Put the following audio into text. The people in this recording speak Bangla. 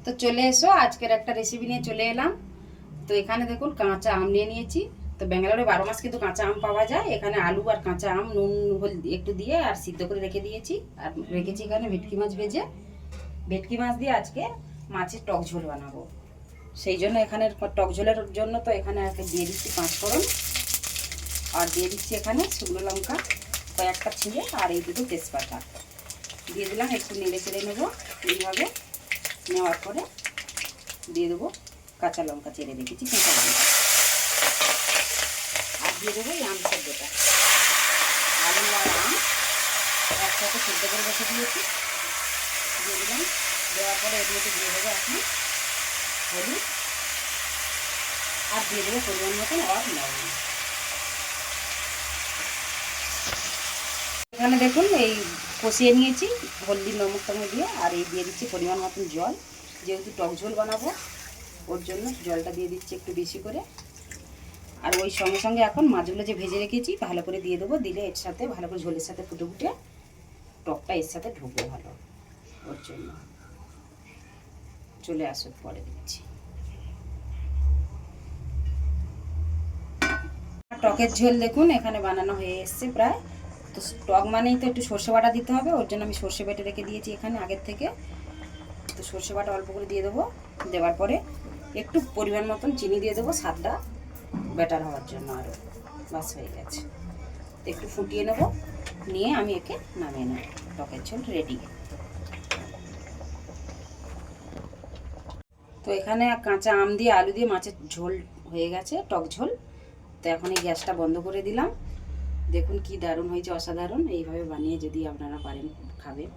তো চলে এসো, আজকের একটা রেসিপি নিয়ে চলে এলাম। তো এখানে দেখুন কাঁচা আম নিয়ে নিয়েছি। তো ব্যাঙ্গালোরে 12 মাস কিন্তু কাঁচা আম পাওয়া যায়। এখানে আলু আর কাঁচা আম নুন হলদি একটু দিয়ে আর সিদ্ধ করে রেখে দিয়েছি। আর রেখেছি এখানে ভেটকি মাছ ভেজে। ভেটকি মাছ দিয়ে আজকে মাছের টক ঝোল বানাবো। সেই জন্য এখানে টক ঝোলের জন্য তো এখানে আজকে দিয়ে দিচ্ছি 5 ফোড়ন, আর দিয়ে দিচ্ছি এখানে শুকনো লঙ্কা কয়েকটা ছিঁড়ে, আর এই দুটো তেজপাতা দিয়ে দিলাম। একটু নেড়ে চেড়ে নেবো। এইভাবে নেওয়ার পরে দিয়ে দেবো কাঁচা লঙ্কা চেড়ে রেখেছি, কাঁচা লঙ্কা, আর দিয়ে দেবো এই আম সেদ্ধটা। আলু আর আম একসাথে সেদ্ধ করে রেখে দিয়েছি, দিয়ে দিলাম। দেওয়ার পরে এর মধ্যে দিয়ে দেবো এখন হলুদ, আর দিয়ে দেবো পরিমাণ মতন আর লবণ। এখানে দেখুন এই কষিয়ে নিয়েছি হলদি নমক টমক দিয়ে, আর এই দিয়ে দিচ্ছি পরিমাণ মতন জল। যেহেতু টক ঝোল বানাবো ওর জন্য জলটা দিয়ে দিচ্ছি একটু বেশি করে। আর ওই সঙ্গে সঙ্গে এখন মাছগুলো যে ভেজে রেখেছি ভালো করে দিয়ে দেবো। দিলে এর সাথে ভালো করে ঝোলের সাথে ফুটে ফুটে টকটা এর সাথে ঢুকবে ভালো। ওর জন্য চলে আসুক, পরে দিচ্ছি। টকের ঝোল দেখুন এখানে বানানো হয়ে এসছে প্রায়। তো টক মানেই তো একটু সর্ষে বাটা দিতে হবে, ওর জন্য আমি সর্ষে বেটে রেখে দিয়েছি এখানে আগের থেকে। তো সর্ষে বাটা অল্প করে দিয়ে দেবো। দেওয়ার পরে একটু পরিমাণ মতন চিনি দিয়ে দেবো স্বাদটা বেটার হওয়ার জন্য। আরও বাস হয়ে গেছে। তো একটু ফুটিয়ে নেব, নিয়ে আমি একে নামিয়ে নেব। টকের ঝোল রেডি। তো এখানে কাঁচা আম দিয়ে আলু দিয়ে মাছের ঝোল হয়ে গেছে, টক ঝোল। তো এখন এই গ্যাসটা বন্ধ করে দিলাম। দেখুন কি দারুণ হয়েছে, অসাধারণ। এইভাবে বানিয়ে যদি আপনারা পারেন খাবেন।